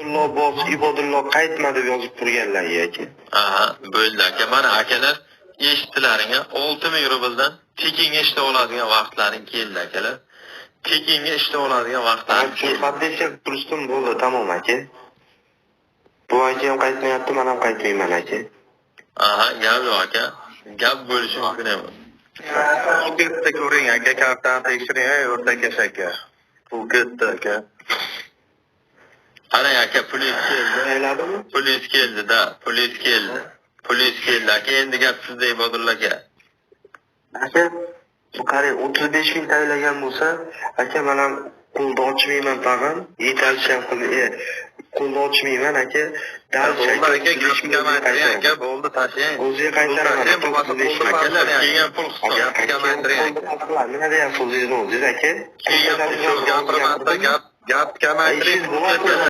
Ibodullo bos, Ibodullo qaytma deb yozib turganlar aka. Aha, bo'ldi aka. Mana akalar eshitdilaringga 6000 rubldan tekinga ishla oladigan vaqtlaring keldi akalar. Tekinga ishla oladigan vaqtlaring keldi. Xatdesha turistim bo'ldi, tamom aka. Bu aka ham qaytmayapti, men ham qaytmayman aka. Aha, gap yo'q aka. Gap bo'lishi mumkin emas. Bitta ko'ring aka, kartani tekshiring, o'rtakash aka. Bu katta aka. Qarang aka, polis keldi. Ayladimi? Polis keldi-da, polis keldi. Polis keldi aka, endi gap sizda Ibodulla aka. Aka, bu qarang 35 ming tayinlagan bo'lsa, aka men ham qo'lda ochmayman tag'in, yetarli qilib, qo'lda ochmayman aka. Bo'ldi aka, gap kamaytiring aka, bo'ldi tashlang. O'ziga qaytaraman. Akalar kelgan pul hisob gap kamaytiring aka. Nima deyapsiz o'zingiz aka? Kelgan pul gapirmasa gap kamaytiring.